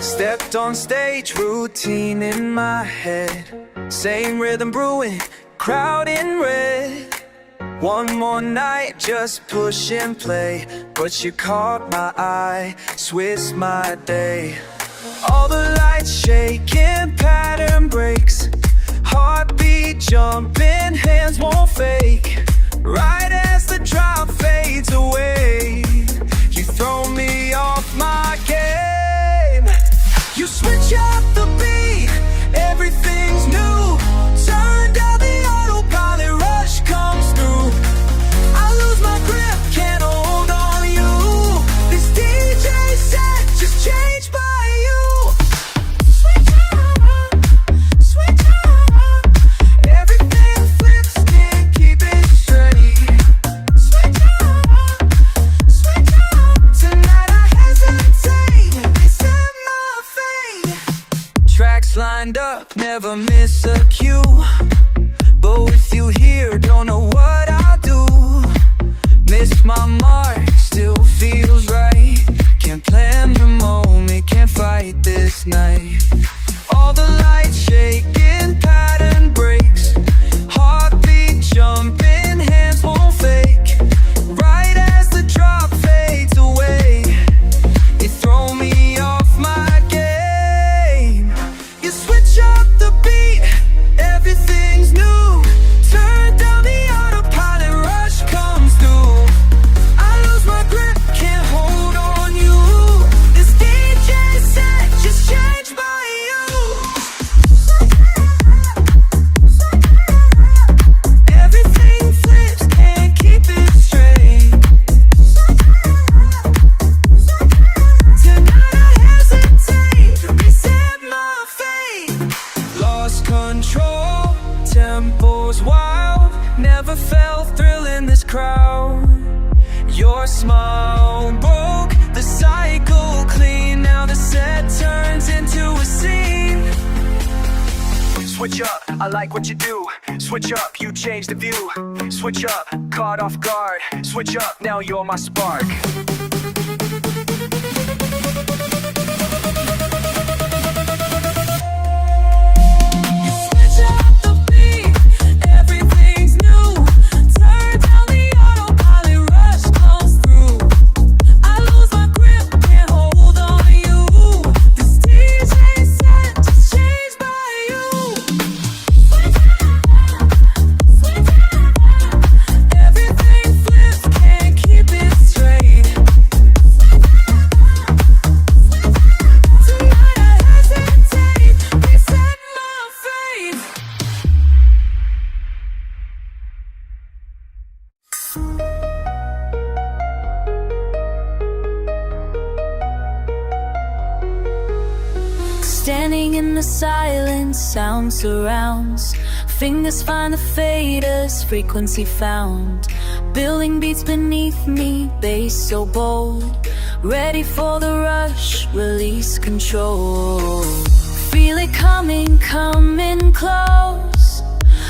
Stepped on stage, routine in my head. Same rhythm brewing, crowd in red. One more night, just push and play. But you caught my eye, Swiss my day. All the lights shaking, pattern breaks. Heartbeat jumping, hands won't fake. Right as the drop fades away, you throw me off my game. You switch up the beat, everything's new. Turn down the autopilot, rush comes through. I lose my grip, can't hold on to you. This DJ set just changed by you. Switch up, everything flips, can't keep it straight. Switch up, tonight I hesitate, they set my fate. Tracks lined up, never miss a cue. But with you here, don't know what I'll do. Missed my mark, still feels right. Can't plan the moment, can't fight this night. All the lights shaking, pattern breaks. Heartbeat jumping, hands won't fake. Right as the drop fades away, you throw me off my game. You switch up the beat, everything's new. Turn down the autopilot, rush comes through. I lose my grip, can't hold on you. This DJ set just changed by you. Everything flips, can't keep it straight. Tonight I hesitate, reset my fate. Lost control, tempo's wild. Never felt thrill in this crowd. Your smile broke the cycle clean. Now the set turns into a scene. Switch up, I like what you do. Switch up, you change the view. Switch up, caught off guard. Switch up, now you're my spark. Switch up the beat, everything's new. Turn down the autopilot, rush comes through. I lose my grip, can't hold on to you. This DJ set just changed by you. Everything flips, can't keep it straight. Tonight I hesitate, reset my fate. Standing in the silence, sound surrounds. Fingers find the faders, frequency found. Building beats beneath me, bass so bold. Ready for the rush, release control. Feel it coming, coming close.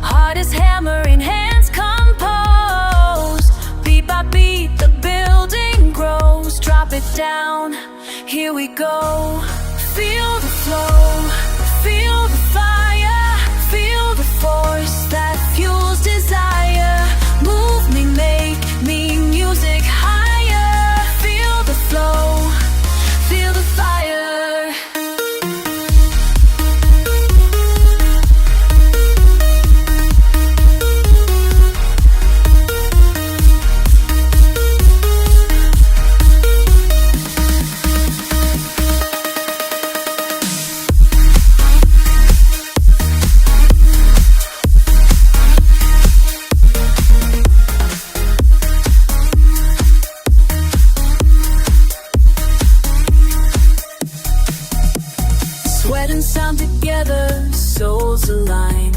Heart is hammering, hands compose. Beat by beat, the building grows. Drop it down, here we go. Feel the flow, feel the fire. Feel the force that fuels desire. Move me, make me music higher. Feel the flow, feel the fire. Sweat and sound together, souls align.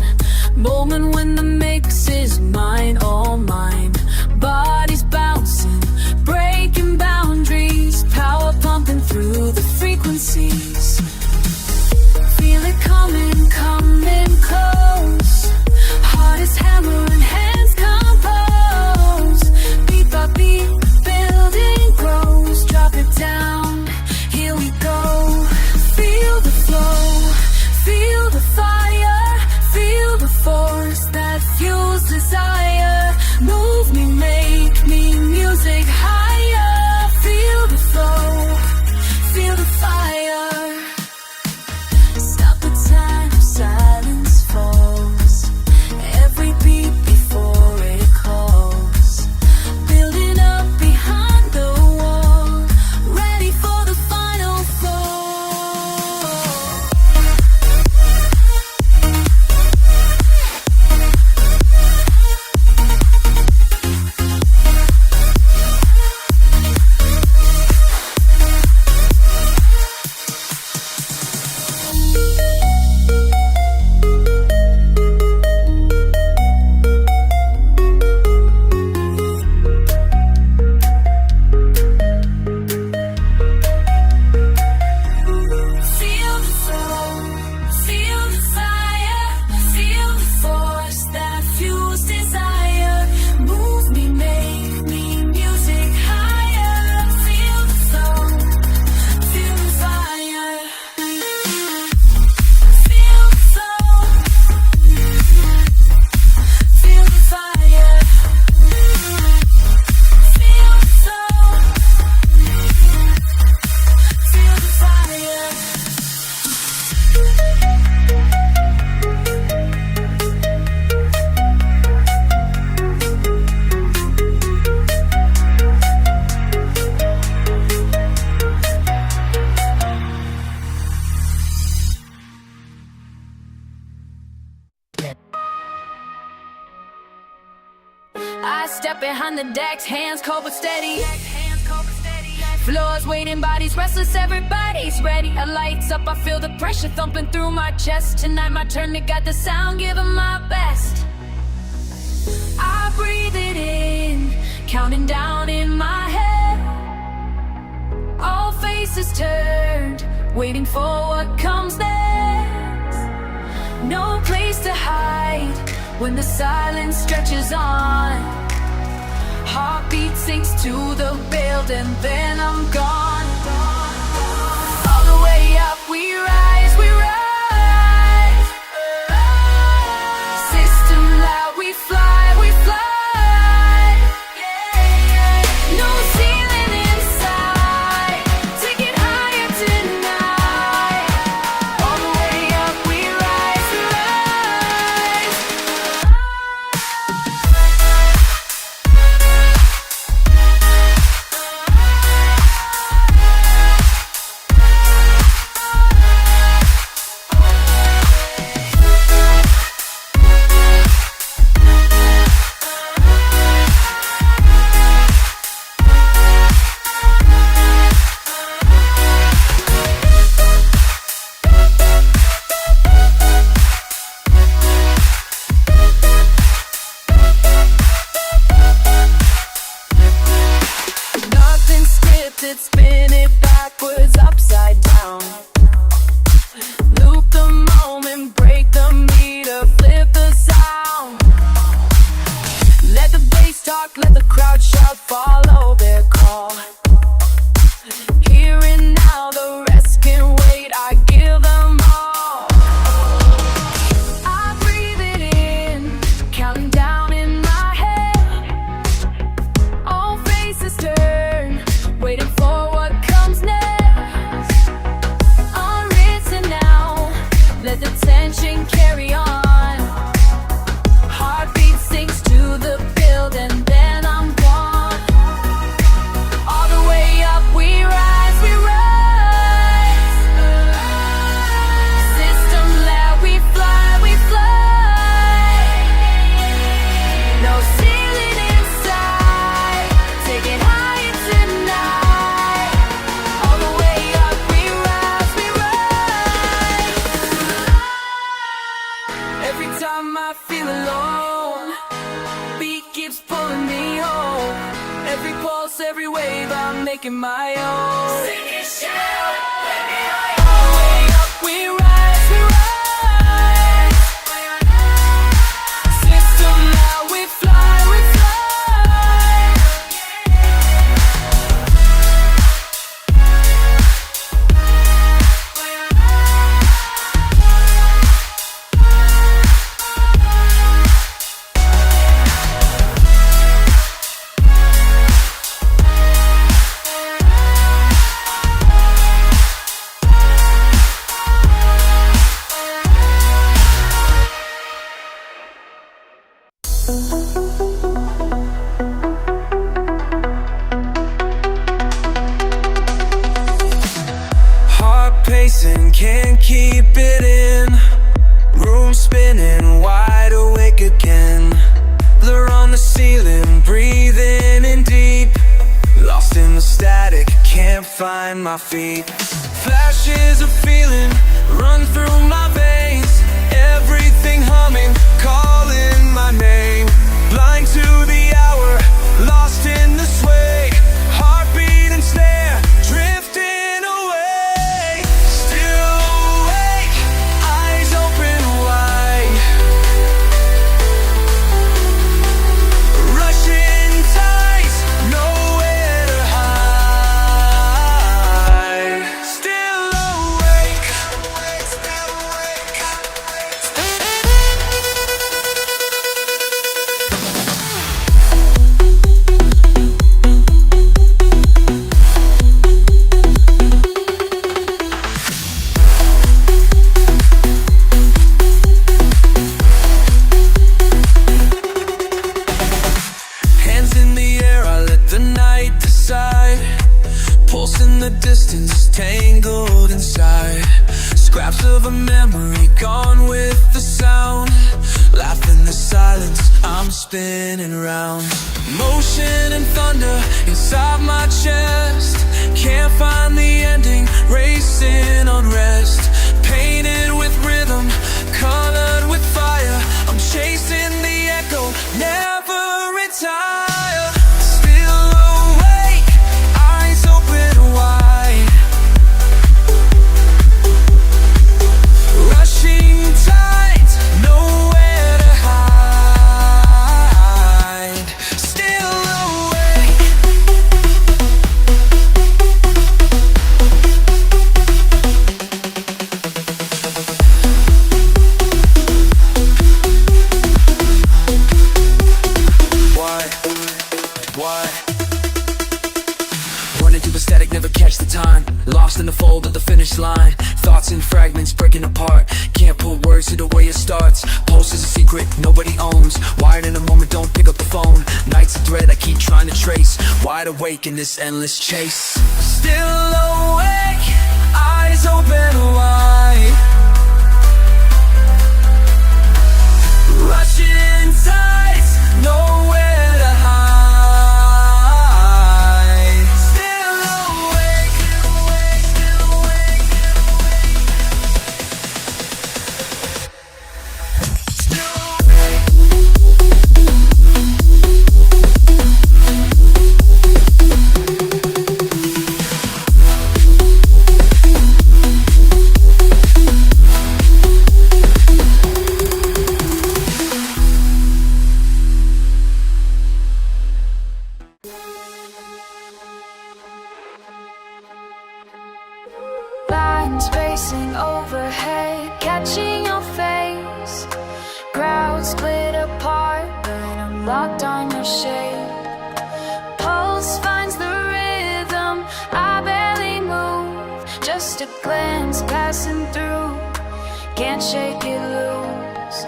Moment when the mix is mine, all mine. Bodies bouncing, breaking boundaries. Power pumping through the frequencies. Feel it coming, coming close. Heart is hammering, hands compose. Beat by beat, building grows. Drop it down, here we go. up behind the decks, hands cold but steady. Floors waiting, bodies restless, everybody's ready. A lights up, I feel the pressure thumping through my chest. Tonight my turn to got the sound, give 'em my best. I breathe it in, counting down in my head. All faces turned, waiting for what comes next. No place to hide when the silence stretches on. Heartbeat sinks to the building, then I'm gone. All the way up we rise, we rise. System loud, we fly, we fly. No ceiling inside, take it higher tonight. All the way up we rise, we rise. Nothing scripted, spin it backwards, upside down. Loop the moment, break the meter, flip the sound. Let the bass talk, let the crowd shout, follow their call. Here and now, the rest can wait, I give them all. I breathe it in, counting down in my head. All faces turn, waiting for what comes next. Unwritten now, let the tension carry on. Heartbeat sinks to the building, then I'm gone. All the way up we rise, we rise. System loud, we fly, we fly. No ceiling inside, take it higher tonight. All the way up we rise, we rise. Every time I feel alone, beat keeps pulling me home. Every pulse, every wave, I'm making my own. Sing it, shout, let me high. All the way up we rise, we rise. System loud, we fly, we fly. Heart pacing, can't keep it in. Room spinning, wide awake again. Blur on the ceiling, breathing in deep. Lost in the static, can't find my feet. Flashes of feeling run through my veins. Everything humming, calling my name. Blind to the hour, lost in the sway. Heartbeat and snare, drifting away. Still awake, eyes open wide. Rushing tides, nowhere to hide. Still awake, still awake. distance, tangled inside. Scraps of a memory gone with the sound. Laughing the silence, I'm spinning round. Motion and thunder inside my chest. Can't find the ending, racing unrest. Painted with rhythm, colored with fire. I'm chasing the echo, never retire. Still awake, eyes open wide. Rushing tides, nowhere to hide. Still awake. Why? Running through the static, never catch the time. Lost in the fold of the finish line. Thoughts in fragments breaking apart. Can't put words to the way it starts. Pulse is a secret nobody owns. Wired in a moment, don't pick up the phone. Night's a thread I keep trying to trace. Wide awake in this endless chase. Still awake, eyes open wide. Rushing tides, nowhere to hide. Still awake, still awake, still awake. Lines racing overhead, catching your face. Crowds split apart, but I'm locked on your shape. Pulse finds the rhythm, I barely move. Just a glance passing through, can't shake it loose.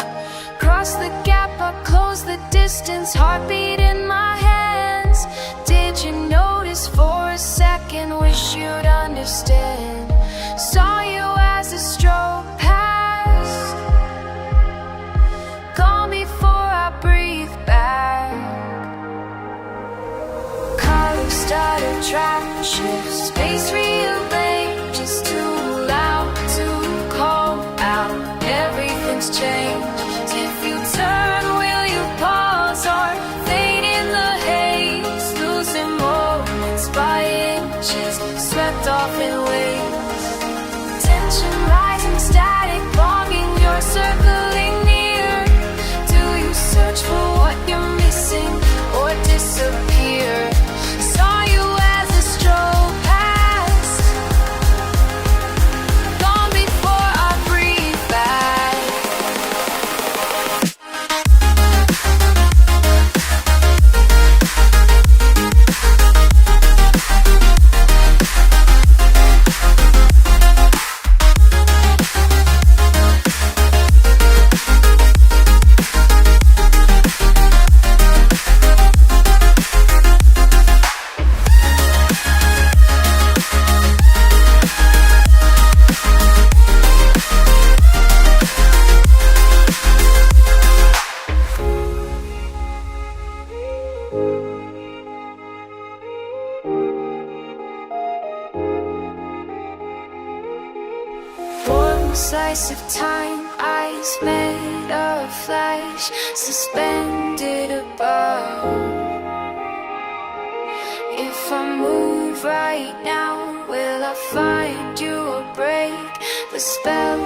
Cross the gap, I close the distance, heartbeat in my hands. Did you notice for a second? Wish you'd understand. Saw you as the stroke passed. Call me before I breathe back. Colors start attraction, space rearranges, too loud to call out. Everything's changed. If you turn, will you pause or fade in the haze? Losing moments by inches, swept off in waves. Tension rising, static, longing, you're circling near. Do you search for what you're missing or disappear? Saw you as the stroke passed. Gone before I breathe back. One slice of time, eyes made of flash, suspended above. If I move right now, will I find you or break the spell,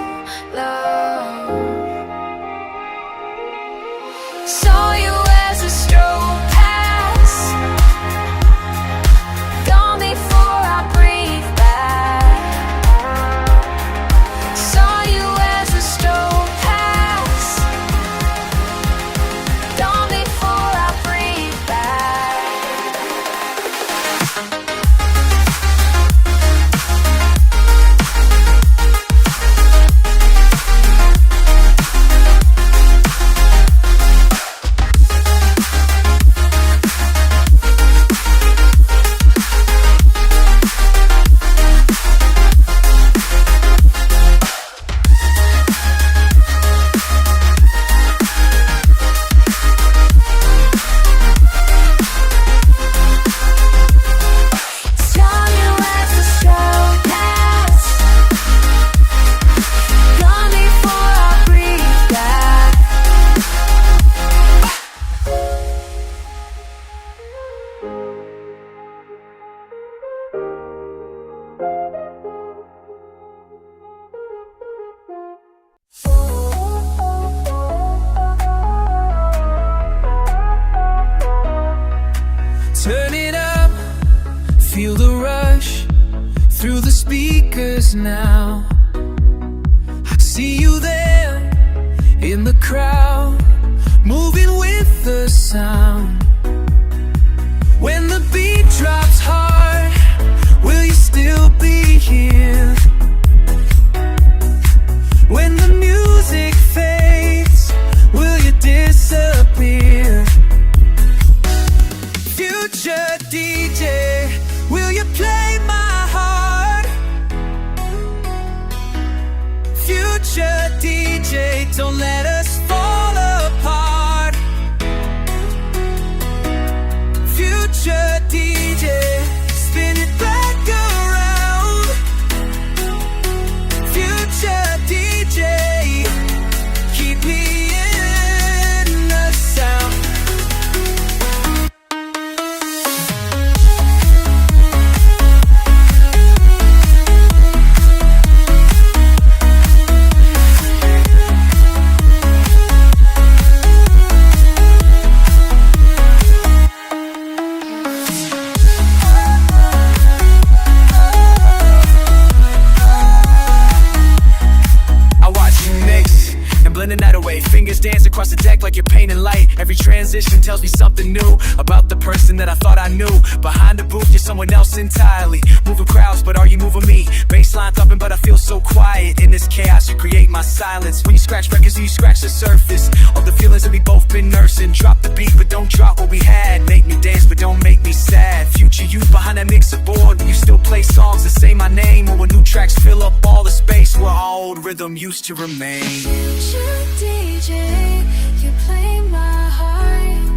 love? Saw you as a stroke pass. Gone before I breathe back. Saw you as a stroke pass. Gone before I breathe back. through the speakers now. I see you there in the crowd, moving with the sound. When the beat drops hard, will you still be here? When the music fades, will you disappear? Future DJ, will you play my heart? Future DJ, don't let us fall apart. Future DJ, spin it back around. Future DJ, keep me in the sound. The night away, fingers dance across the deck like you're painting light. Every transition tells me something new about the person that I thought I knew. Behind the booth, you're someone else entirely. Moving crowds, but are you moving me? Baseline thumping, but I feel so quiet. In this chaos, you create my silence. When you scratch records, you scratch the surface of the feelings that we both been nursing. Drop the beat, but don't drop what we had. Make me dance, but don't make me sad. Future youth behind that mixer board. Will you still play songs that say my name? Or will new tracks fill up all the space where our old rhythm used to remain? Future DJ, you play my heart.